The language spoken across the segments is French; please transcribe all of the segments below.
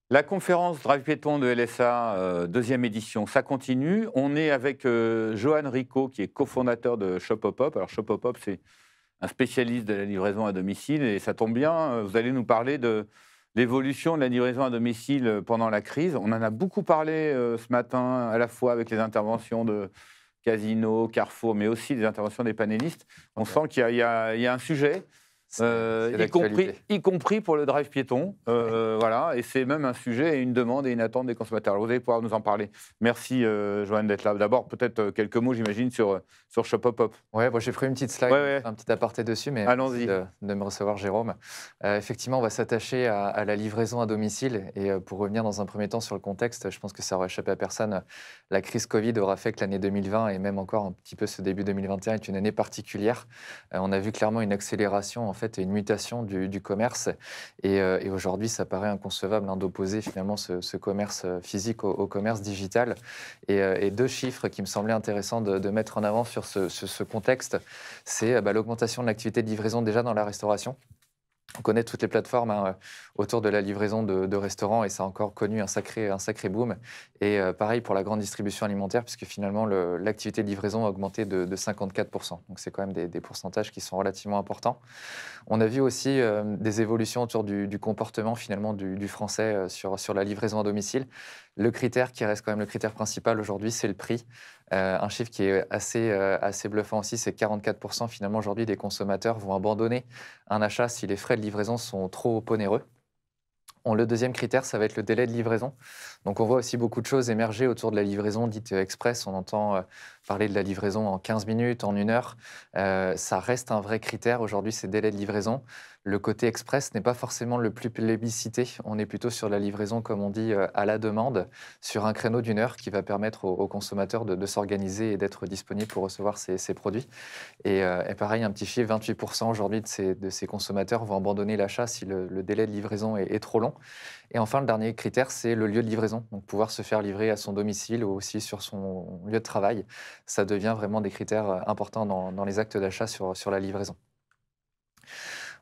La conférence Drive Piéton de LSA, deuxième édition, ça continue. On est avec Johan Rico, qui est cofondateur de Shopopop. Alors Shopopop, c'est un spécialiste de la livraison à domicile et ça tombe bien, vous allez nous parler de l'évolution de la livraison à domicile pendant la crise. On en a beaucoup parlé ce matin, à la fois avec les interventions de Casino, Carrefour, mais aussi des interventions des panélistes. On OK. sent qu'il y a un sujet. C'est Y compris, d'actualité. y compris pour le drive piéton, voilà, et c'est même un sujet et une demande et une attente des consommateurs. Alors, vous allez pouvoir nous en parler. Merci, Joanne, d'être là. D'abord, peut-être quelques mots, j'imagine, sur Shopopop. Ouais, bon, j'ai pris une petite slide, Ouais, donc je ouais, fais un petit aparté dessus, mais merci allons-y. de me recevoir, Jérôme. Effectivement, on va s'attacher à la livraison à domicile et pour revenir dans un premier temps sur le contexte, je pense que ça aura échappé à personne. La crise Covid aura fait que l'année 2020 et même encore un petit peu ce début 2021 est une année particulière. On a vu clairement une accélération en fait et une mutation du commerce et aujourd'hui, ça paraît inconcevable d'opposer finalement ce commerce physique au commerce digital. Et 2 chiffres qui me semblaient intéressants de mettre en avant sur ce contexte, c'est, l'augmentation de l'activité de livraison déjà dans la restauration. On connaît toutes les plateformes, hein, autour de la livraison de restaurants et ça a encore connu un sacré boom et pareil pour la grande distribution alimentaire puisque finalement l'activité de livraison a augmenté de 54. Donc c'est quand même des pourcentages qui sont relativement importants. On a vu aussi, des évolutions autour du comportement finalement du Français, sur la livraison à domicile. Le critère qui reste quand même le critère principal aujourd'hui, c'est le prix. Un chiffre qui est assez bluffant aussi, c'est 44 finalement aujourd'hui des consommateurs vont abandonner un achat si les frais de livraison sont trop onéreux. Le deuxième critère, ça va être le délai de livraison. Donc, on voit aussi beaucoup de choses émerger autour de la livraison dite express. On entend parler de la livraison en 15 minutes, en 1 heure. Ça reste un vrai critère aujourd'hui, ces délais de livraison. Le côté express n'est pas forcément le plus plébiscité. On est plutôt sur la livraison, comme on dit, à la demande, sur un créneau d'1 heure qui va permettre aux consommateurs de s'organiser et d'être disponibles pour recevoir ces produits. Et pareil, un petit chiffre, 28 aujourd'hui de ces consommateurs vont abandonner l'achat si le délai de livraison est trop long. Et enfin, le dernier critère, c'est le lieu de livraison. Donc, pouvoir se faire livrer à son domicile ou aussi sur son lieu de travail. Ça devient vraiment des critères importants dans les actes d'achat sur la livraison.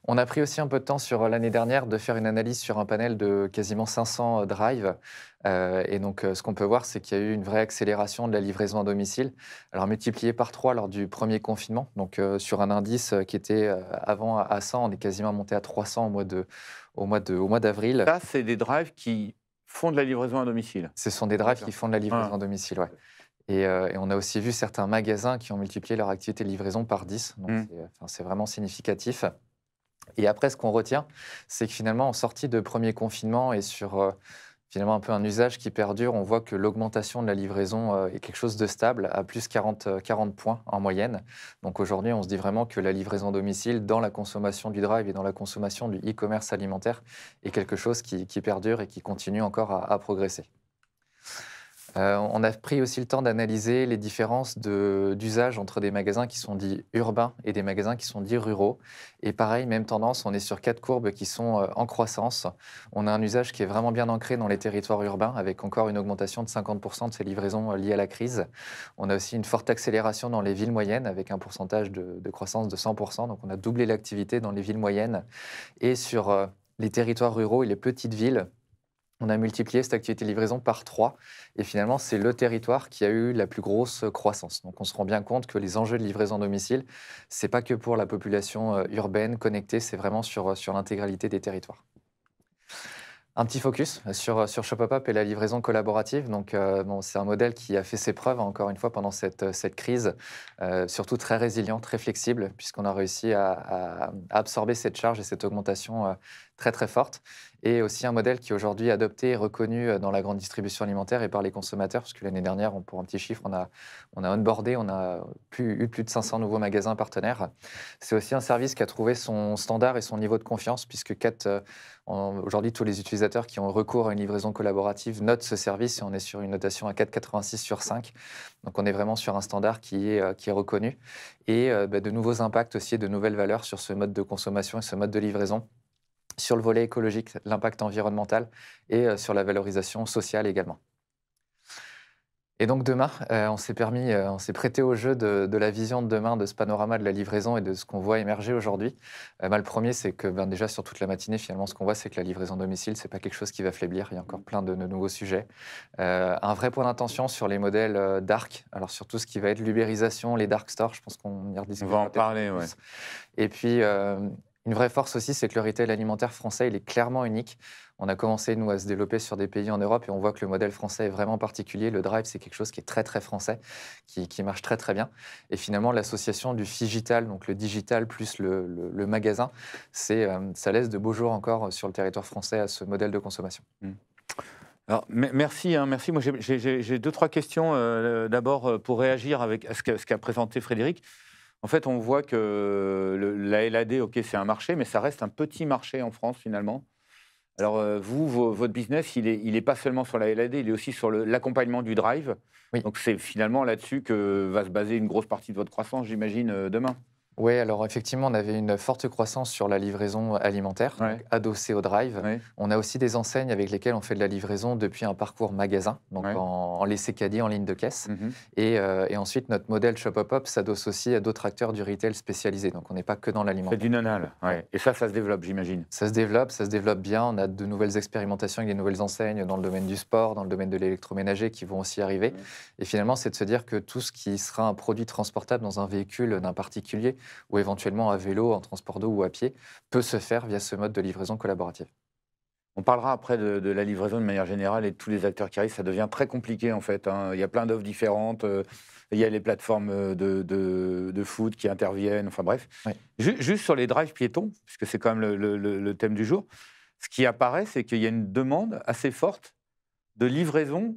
On a pris aussi un peu de temps sur l'année dernière de faire une analyse sur un panel de quasiment 500 drives. Et donc, ce qu'on peut voir, c'est qu'il y a eu une vraie accélération de la livraison à domicile. Alors, multiplié par 3 lors du premier confinement. Donc, sur un indice qui était avant à 100, on est quasiment monté à 300 au mois d'avril. Ça, c'est des drives qui font de la livraison à domicile. Ce sont des drives qui D'accord. font de la livraison Ah, à domicile, ouais. Et on a aussi vu certains magasins qui ont multiplié leur activité de livraison par 10. Donc, hmm. c'est vraiment significatif. Et après, ce qu'on retient, c'est que finalement, en sortie de premier confinement et sur finalement un peu un usage qui perdure, on voit que l'augmentation de la livraison est quelque chose de stable, à plus 40 points en moyenne. Donc aujourd'hui, on se dit vraiment que la livraison à domicile dans la consommation du drive et dans la consommation du e-commerce alimentaire est quelque chose qui perdure et qui continue encore à progresser. On a pris aussi le temps d'analyser les différences d'usage entre des magasins qui sont dits urbains et des magasins qui sont dits ruraux. Et pareil, même tendance, on est sur 4 courbes qui sont en croissance. On a un usage qui est vraiment bien ancré dans les territoires urbains, avec encore une augmentation de 50 de ces livraisons liées à la crise. On a aussi une forte accélération dans les villes moyennes, avec un pourcentage de croissance de 100 donc on a doublé l'activité dans les villes moyennes. Et sur les territoires ruraux et les petites villes, on a multiplié cette activité de livraison par 3 et finalement, c'est le territoire qui a eu la plus grosse croissance. Donc on se rend bien compte que les enjeux de livraison à domicile, c'est pas que pour la population urbaine connectée, c'est vraiment sur l'intégralité des territoires. Un petit focus sur Shopopop et la livraison collaborative. Donc, bon, c'est un modèle qui a fait ses preuves, hein, encore une fois, pendant cette crise, surtout très résilient, très flexible, puisqu'on a réussi à absorber cette charge et cette augmentation très, très forte. Et aussi un modèle qui est aujourd'hui adopté et reconnu dans la grande distribution alimentaire et par les consommateurs, parce que l'année dernière, pour un petit chiffre, on a onboardé, on a eu plus de 500 nouveaux magasins partenaires. C'est aussi un service qui a trouvé son standard et son niveau de confiance, puisque aujourd'hui, tous les utilisateurs qui ont recours à une livraison collaborative notent ce service et on est sur une notation à 4,86 sur 5. Donc, on est vraiment sur un standard qui est reconnu et de nouveaux impacts aussi et de nouvelles valeurs sur ce mode de consommation et ce mode de livraison, sur le volet écologique, l'impact environnemental et sur la valorisation sociale également. Et donc demain, on s'est prêté au jeu de la vision de demain, de ce panorama de la livraison et de ce qu'on voit émerger aujourd'hui. Le premier, c'est que déjà sur toute la matinée, finalement, ce qu'on voit, c'est que la livraison à domicile, c'est pas quelque chose qui va faiblir. Il y a encore plein de nouveaux sujets. Un vrai point d'attention sur les modèles dark, alors sur tout ce qui va être l'ubérisation, les dark stores, je pense qu'on y On rediscutera va en peut-être un peu parler, ouais. plus. Et puis, une vraie force aussi, c'est que le retail alimentaire français, il est clairement unique. On a commencé, nous, à se développer sur des pays en Europe et on voit que le modèle français est vraiment particulier. Le drive, c'est quelque chose qui est très, très français, qui marche très, très bien. Et finalement, l'association du phygital, donc le digital plus le magasin, ça laisse de beaux jours encore sur le territoire français à ce modèle de consommation. Alors, merci, hein, merci. Moi, j'ai deux, trois questions. D'abord, pour réagir à ce qu'a présenté Frédéric. En fait, on voit que la LAD, OK, c'est un marché, mais ça reste un petit marché en France, finalement. Alors, votre business, il est pas seulement sur la LAD, il est aussi sur l'accompagnement du drive. Oui. Donc, c'est finalement là-dessus que va se baser une grosse partie de votre croissance, j'imagine, demain. Oui, alors effectivement, on avait une forte croissance sur la livraison alimentaire, Ouais. donc adossée au drive. Ouais. On a aussi des enseignes avec lesquelles on fait de la livraison depuis un parcours magasin, donc Ouais. en laissé caddie, en ligne de caisse. Mhm. Et ensuite, notre modèle Shop Hop Hop s'adosse aussi à d'autres acteurs du retail spécialisés. Donc on n'est pas que dans C'est l'alimentaire. du nonal. Ouais. Et ça se développe, j'imagine. Ça se développe bien. On a de nouvelles expérimentations avec des nouvelles enseignes dans le domaine du sport, dans le domaine de l'électroménager qui vont aussi arriver. Ouais. Et finalement, c'est de se dire que tout ce qui sera un produit transportable dans un véhicule d'un particulier ou éventuellement à vélo, en transport d'eau ou à pied, peut se faire via ce mode de livraison collaborative. On parlera après de la livraison de manière générale et de tous les acteurs qui arrivent. Ça devient très compliqué, en fait, hein. Il y a plein d'offres différentes. Il y a les plateformes de food qui interviennent. Enfin bref. Oui. Juste sur les drives piétons, puisque c'est quand même le thème du jour, ce qui apparaît, c'est qu'il y a une demande assez forte de livraison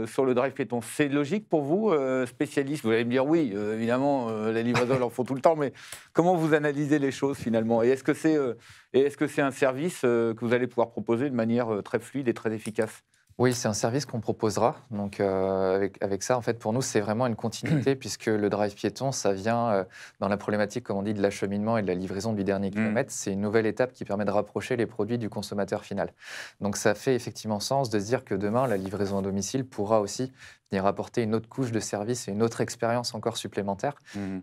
sur le drive piéton. C'est logique pour vous, spécialiste? Vous allez me dire oui, évidemment, la livraison, ils en font tout le temps, mais comment vous analysez les choses finalement? Et est-ce que c'est un service que vous allez pouvoir proposer de manière très fluide et très efficace? Oui, c'est un service qu'on proposera. Donc, avec ça, en fait, pour nous, c'est vraiment une continuité puisque le drive piéton, ça vient dans la problématique, comme on dit, de l'acheminement et de la livraison du dernier kilomètre. C'est une nouvelle étape qui permet de rapprocher les produits du consommateur final. Donc, ça fait effectivement sens de se dire que demain, la livraison à domicile pourra aussi venir apporter une autre couche de service et une autre expérience encore supplémentaire.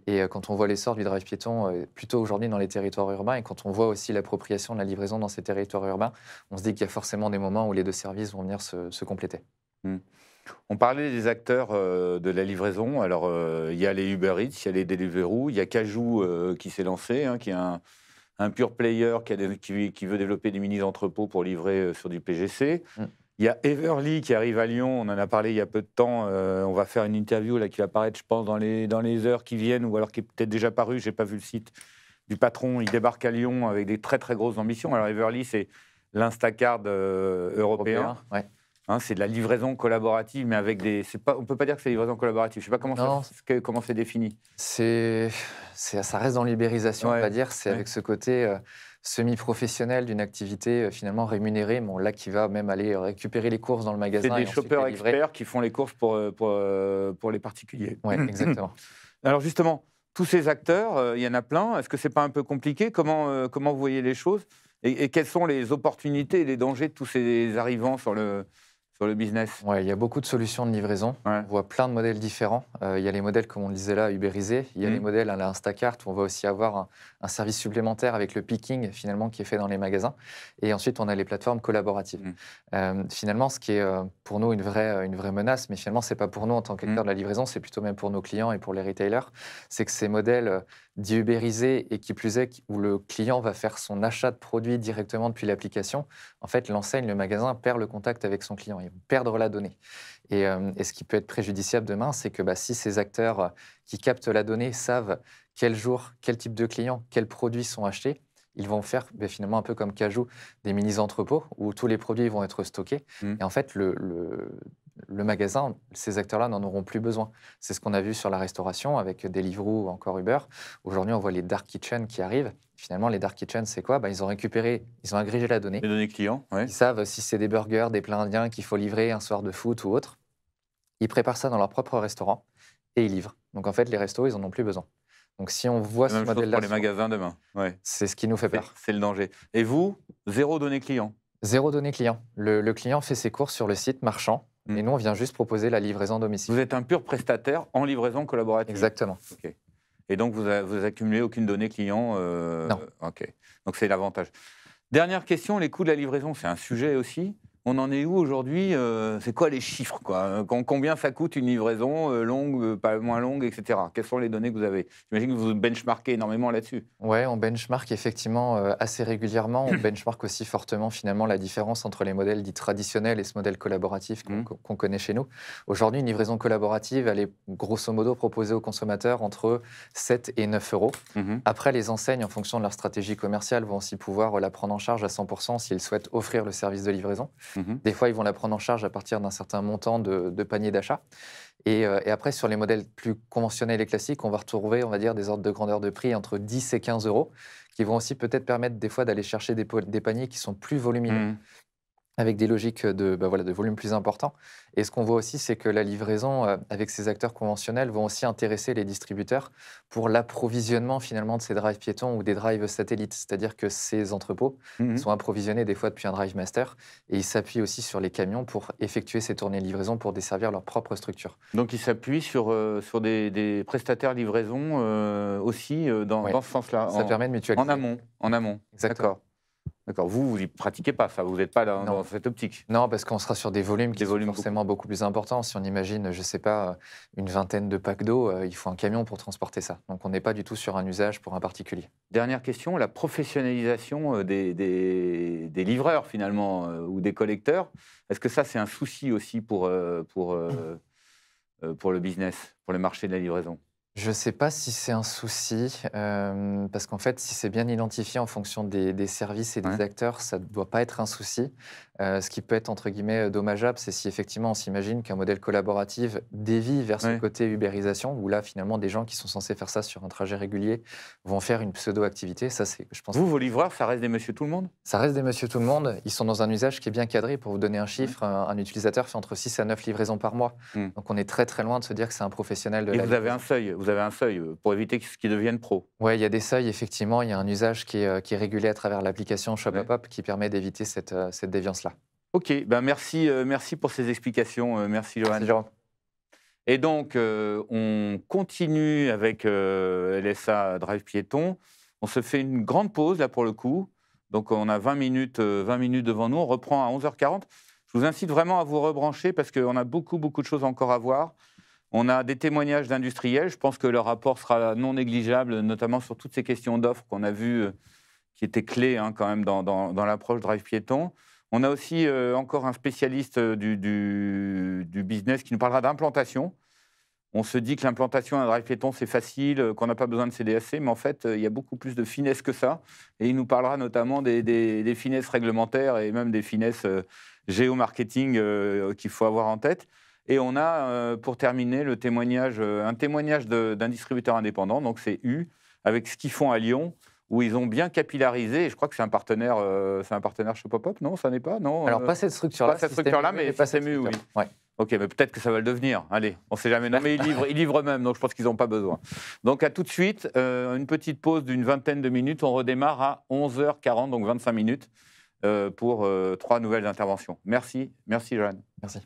Et quand on voit l'essor du drive piéton, plutôt aujourd'hui dans les territoires urbains, et quand on voit aussi l'appropriation de la livraison dans ces territoires urbains, on se dit qu'il y a forcément des moments où les deux services vont venir se compléter. On parlait des acteurs de la livraison. Alors, il y a les Uber Eats, il y a les Deliveroo, il y a Cajoo qui s'est lancé, hein, qui est un pure player qui veut développer des mini-entrepôts pour livrer sur du PGC. Il y a Everly qui arrive à Lyon, on en a parlé il y a peu de temps. On va faire une interview là, qui va apparaître, je pense, dans les heures qui viennent, ou alors qui est peut-être déjà paru, je n'ai pas vu le site du patron. Il débarque à Lyon avec des très très grosses ambitions. Alors Everly, c'est l'Instacart européen. Ouais. Hein, c'est de la livraison collaborative, mais avec des... on ne peut pas dire que c'est livraison collaborative. Je ne sais pas comment c'est défini. Ça reste dans l'ubérisation, on va dire. C'est avec ce côté semi-professionnel d'une activité finalement rémunérée, bon, là qui va même aller récupérer les courses dans le magasin. C'est des shoppers experts qui font les courses pour les particuliers. Oui, exactement. Alors justement, tous ces acteurs, il y en a plein. Est-ce que ce n'est pas un peu compliqué? Comment vous voyez les choses? Et quelles sont les opportunités et les dangers de tous ces arrivants sur le business? Ouais, il y a beaucoup de solutions de livraison. Ouais. On voit plein de modèles différents. Il y a les modèles, comme on le disait là, ubérisés. Il y a les modèles à la Instacart où on va aussi avoir un service supplémentaire avec le picking, finalement, qui est fait dans les magasins. Et ensuite, on a les plateformes collaboratives. Finalement, ce qui est pour nous une vraie menace, mais finalement, ce n'est pas pour nous en tant qu'acteurs de la livraison, c'est plutôt même pour nos clients et pour les retailers, c'est que ces modèles dits ubérisés et qui plus est, où le client va faire son achat de produits directement depuis l'application, en fait, l'enseigne, le magasin perd le contact avec son client. Ils vont perdre la donnée. Et ce qui peut être préjudiciable demain, c'est que si ces acteurs qui captent la donnée savent quel jour, quel type de client, quels produits sont achetés, ils vont faire finalement un peu comme Cajoo, des mini-entrepôts où tous les produits vont être stockés. Et en fait, le magasin, ces acteurs-là n'en auront plus besoin. C'est ce qu'on a vu sur la restauration avec Deliveroo ou encore Uber. Aujourd'hui, on voit les dark kitchens qui arrivent. Finalement, les dark kitchens, c'est quoi? Ils ont agrégé la donnée. Les données clients, ouais. Ils savent si c'est des burgers, des plats indiens qu'il faut livrer un soir de foot ou autre. Ils préparent ça dans leur propre restaurant et ils livrent. Donc en fait, les restos, ils n'en ont plus besoin. Donc si on voit ce modèle-là... pour les magasins demain. Ouais. C'est ce qui nous fait peur. C'est le danger. Et vous, zéro données client? Zéro donnée client. Le client fait ses courses sur le site marchand. Et nous, on vient juste proposer la livraison à domicile. Vous êtes un pur prestataire en livraison collaborative. Exactement. Okay. Et donc, vous accumulez aucune donnée client Non. OK. Donc, c'est l'avantage. Dernière question, les coûts de la livraison, c'est un sujet aussi. On en est où aujourd'hui? C'est quoi les chiffres, quoi? Combien ça coûte une livraison longue, pas moins longue, etc. Quelles sont les données que vous avez? J'imagine que vous benchmarkez énormément là-dessus. Oui, on benchmark effectivement assez régulièrement. On benchmark aussi fortement finalement la différence entre les modèles dits traditionnels et ce modèle collaboratif qu'on connaît chez nous. Aujourd'hui, une livraison collaborative, elle est grosso modo proposée aux consommateurs entre 7 et 9 euros. Après, les enseignes, en fonction de leur stratégie commerciale, vont aussi pouvoir la prendre en charge à 100% s'ils souhaitent offrir le service de livraison. Des fois, ils vont la prendre en charge à partir d'un certain montant de panier d'achat. Et après, sur les modèles plus conventionnels et classiques, on va retrouver, on va dire, des ordres de grandeur de prix entre 10 et 15 euros, qui vont aussi peut-être permettre des fois d'aller chercher des paniers qui sont plus volumineux, avec des logiques de volume plus important. Et ce qu'on voit aussi, c'est que la livraison avec ces acteurs conventionnels vont aussi intéresser les distributeurs pour l'approvisionnement finalement de ces drives piétons ou des drives satellites. C'est-à-dire que ces entrepôts sont approvisionnés des fois depuis un drive master et ils s'appuient aussi sur les camions pour effectuer ces tournées de livraison pour desservir leur propre structure. Donc ils s'appuient sur des prestataires livraison aussi dans ce sens-là. Ça permet de mutualiser. En amont. Exactement. D'accord. Vous n'y pratiquez pas ça, vous n'êtes pas dans cette optique. Non, parce qu'on sera sur des volumes qui sont forcément beaucoup plus importants. Si on imagine, je ne sais pas, une vingtaine de packs d'eau, il faut un camion pour transporter ça. Donc on n'est pas du tout sur un usage pour un particulier. Dernière question, la professionnalisation des livreurs finalement, ou des collecteurs. Est-ce que ça c'est un souci aussi pour le business, pour le marché de la livraison? Je ne sais pas si c'est un souci, parce qu'en fait, si c'est bien identifié en fonction des services et des acteurs, ça ne doit pas être un souci. Ce qui peut être, entre guillemets, dommageable, c'est si effectivement on s'imagine qu'un modèle collaboratif dévie vers ce côté ubérisation, où là, finalement, des gens qui sont censés faire ça sur un trajet régulier vont faire une pseudo-activité. Ça, c'est, je pense. Vous, vos livreurs, ça reste des monsieur tout le monde? Ça reste des monsieur tout le monde. Ils sont dans un usage qui est bien cadré. Pour vous donner un chiffre, un utilisateur fait entre 6 à 9 livraisons par mois. Donc on est très très loin de se dire que c'est un professionnel de la livraison. Vous avez un seuil pour éviter ce qui devienne pro? Oui, il y a des seuils, effectivement. Il y a un usage qui est régulé à travers l'application ShopUpUp qui permet d'éviter cette déviance-là. Ok, ben merci pour ces explications. Merci, Johan. Merci, Jérôme. Et donc, on continue avec LSA Drive Piéton. On se fait une grande pause, là, pour le coup. Donc, on a 20 minutes devant nous. On reprend à 11h40. Je vous incite vraiment à vous rebrancher parce qu'on a beaucoup de choses encore à voir. On a des témoignages d'industriels. Je pense que leur rapport sera non négligeable, notamment sur toutes ces questions d'offres qu'on a vues, qui étaient clés quand même dans l'approche Drive Piéton. On a aussi encore un spécialiste du business qui nous parlera d'implantation. On se dit que l'implantation d'un drive piéton, c'est facile, qu'on n'a pas besoin de CDSC, mais en fait, il y a beaucoup plus de finesse que ça. Et il nous parlera notamment des finesses réglementaires et même des finesses géomarketing qu'il faut avoir en tête. Et on a, pour terminer, un témoignage d'un distributeur indépendant, donc c'est U, avec ce qu'ils font à Lyon, où ils ont bien capillarisé, et je crois que c'est un partenaire ShopUpUp, non? Ça n'est pas? Non. Alors, pas cette structure-là. Pas cette structure-là, mais Système U, oui. Ouais. Ok, mais peut-être que ça va le devenir. Allez, on ne sait jamais. Non, mais ils livrent eux-mêmes, donc je pense qu'ils n'ont pas besoin. Donc, à tout de suite, une petite pause d'une vingtaine de minutes. On redémarre à 11h40, donc 25 minutes, pour 3 nouvelles interventions. Merci, Johan. Merci.